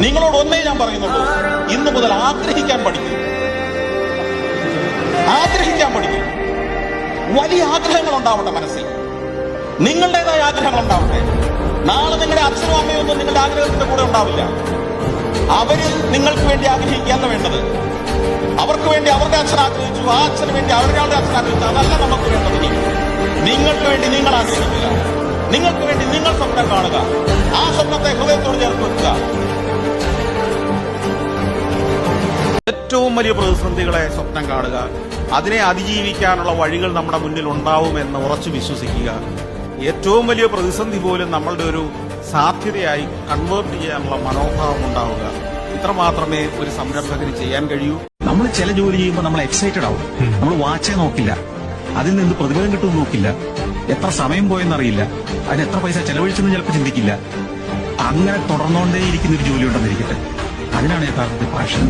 നിങ്ങളോട് ഒന്നേ ഞാൻ പറയുന്നുള്ളൂ, ഇന്നു മുതൽ ആഗ്രഹിക്കാൻ പഠിക്കും. ആഗ്രഹിക്കാൻ പഠിക്കും. വലിയ ആഗ്രഹങ്ങൾ ഉണ്ടാവട്ടെ മനസ്സിൽ. നിങ്ങളുടേതായ ആഗ്രഹങ്ങൾ ഉണ്ടാവട്ടെ. നാളെ നിങ്ങളുടെ അച്ഛനും അമ്മയും ഒന്നും നിങ്ങളുടെ ആഗ്രഹത്തിന്റെ കൂടെ ഉണ്ടാവില്ല. അവര് നിങ്ങൾക്ക് വേണ്ടി ആഗ്രഹിക്കുകയല്ല വേണ്ടത്. അവർക്ക് വേണ്ടി അവരുടെ അച്ഛൻ ആഗ്രഹിച്ചു, ആ അച്ഛന് വേണ്ടി അവരുടെ അച്ഛൻ ആഗ്രഹിച്ചു. അതല്ല നമുക്ക് വേണ്ടത്. നിങ്ങൾക്ക് വേണ്ടി നിങ്ങൾ ആഗ്രഹിക്കുക, നിങ്ങൾക്ക് വേണ്ടി നിങ്ങൾ സ്വപ്നം കാണുക, ആ സ്വപ്നത്തെ ഹൃദയത്തോട് ചേർത്ത് വെക്കുക. ഏറ്റവും വലിയ പ്രതിസന്ധികളെ സ്വപ്നം കാണുക, അതിനെ അതിജീവിക്കാനുള്ള വഴികൾ നമ്മുടെ മുന്നിൽ ഉണ്ടാവുമെന്ന് ഉറച്ചു വിശ്വസിക്കുക. ഏറ്റവും വലിയ പ്രതിസന്ധി പോലും നമ്മളുടെ ഒരു സാധ്യതയായി കൺവേർട്ട് ചെയ്യാനുള്ള മനോഭാവം ഉണ്ടാവുക. ഇത്രമാത്രമേ ഒരു സംരംഭകന് ചെയ്യാൻ കഴിയൂ. നമ്മൾ ചില ജോലി ചെയ്യുമ്പോൾ നമ്മൾ എക്സൈറ്റഡ് ആവും. നമ്മൾ വാച്ചേ നോക്കില്ല, അതിൽ നിന്ന് പ്രതിഫലം കിട്ടുമെന്ന് നോക്കില്ല, എത്ര സമയം പോയെന്നറിയില്ല, അതിന് എത്ര പൈസ ചെലവഴിച്ചെന്ന് ചിലപ്പോൾ ചിന്തിക്കില്ല. അങ്ങനെ തുടർന്നുകൊണ്ടേയിരിക്കുന്ന ഒരു ജോലി ഉണ്ടെന്നിരിക്കട്ടെ, അതിനാണ് യഥാർത്ഥത്തിൽ പാഷൻ.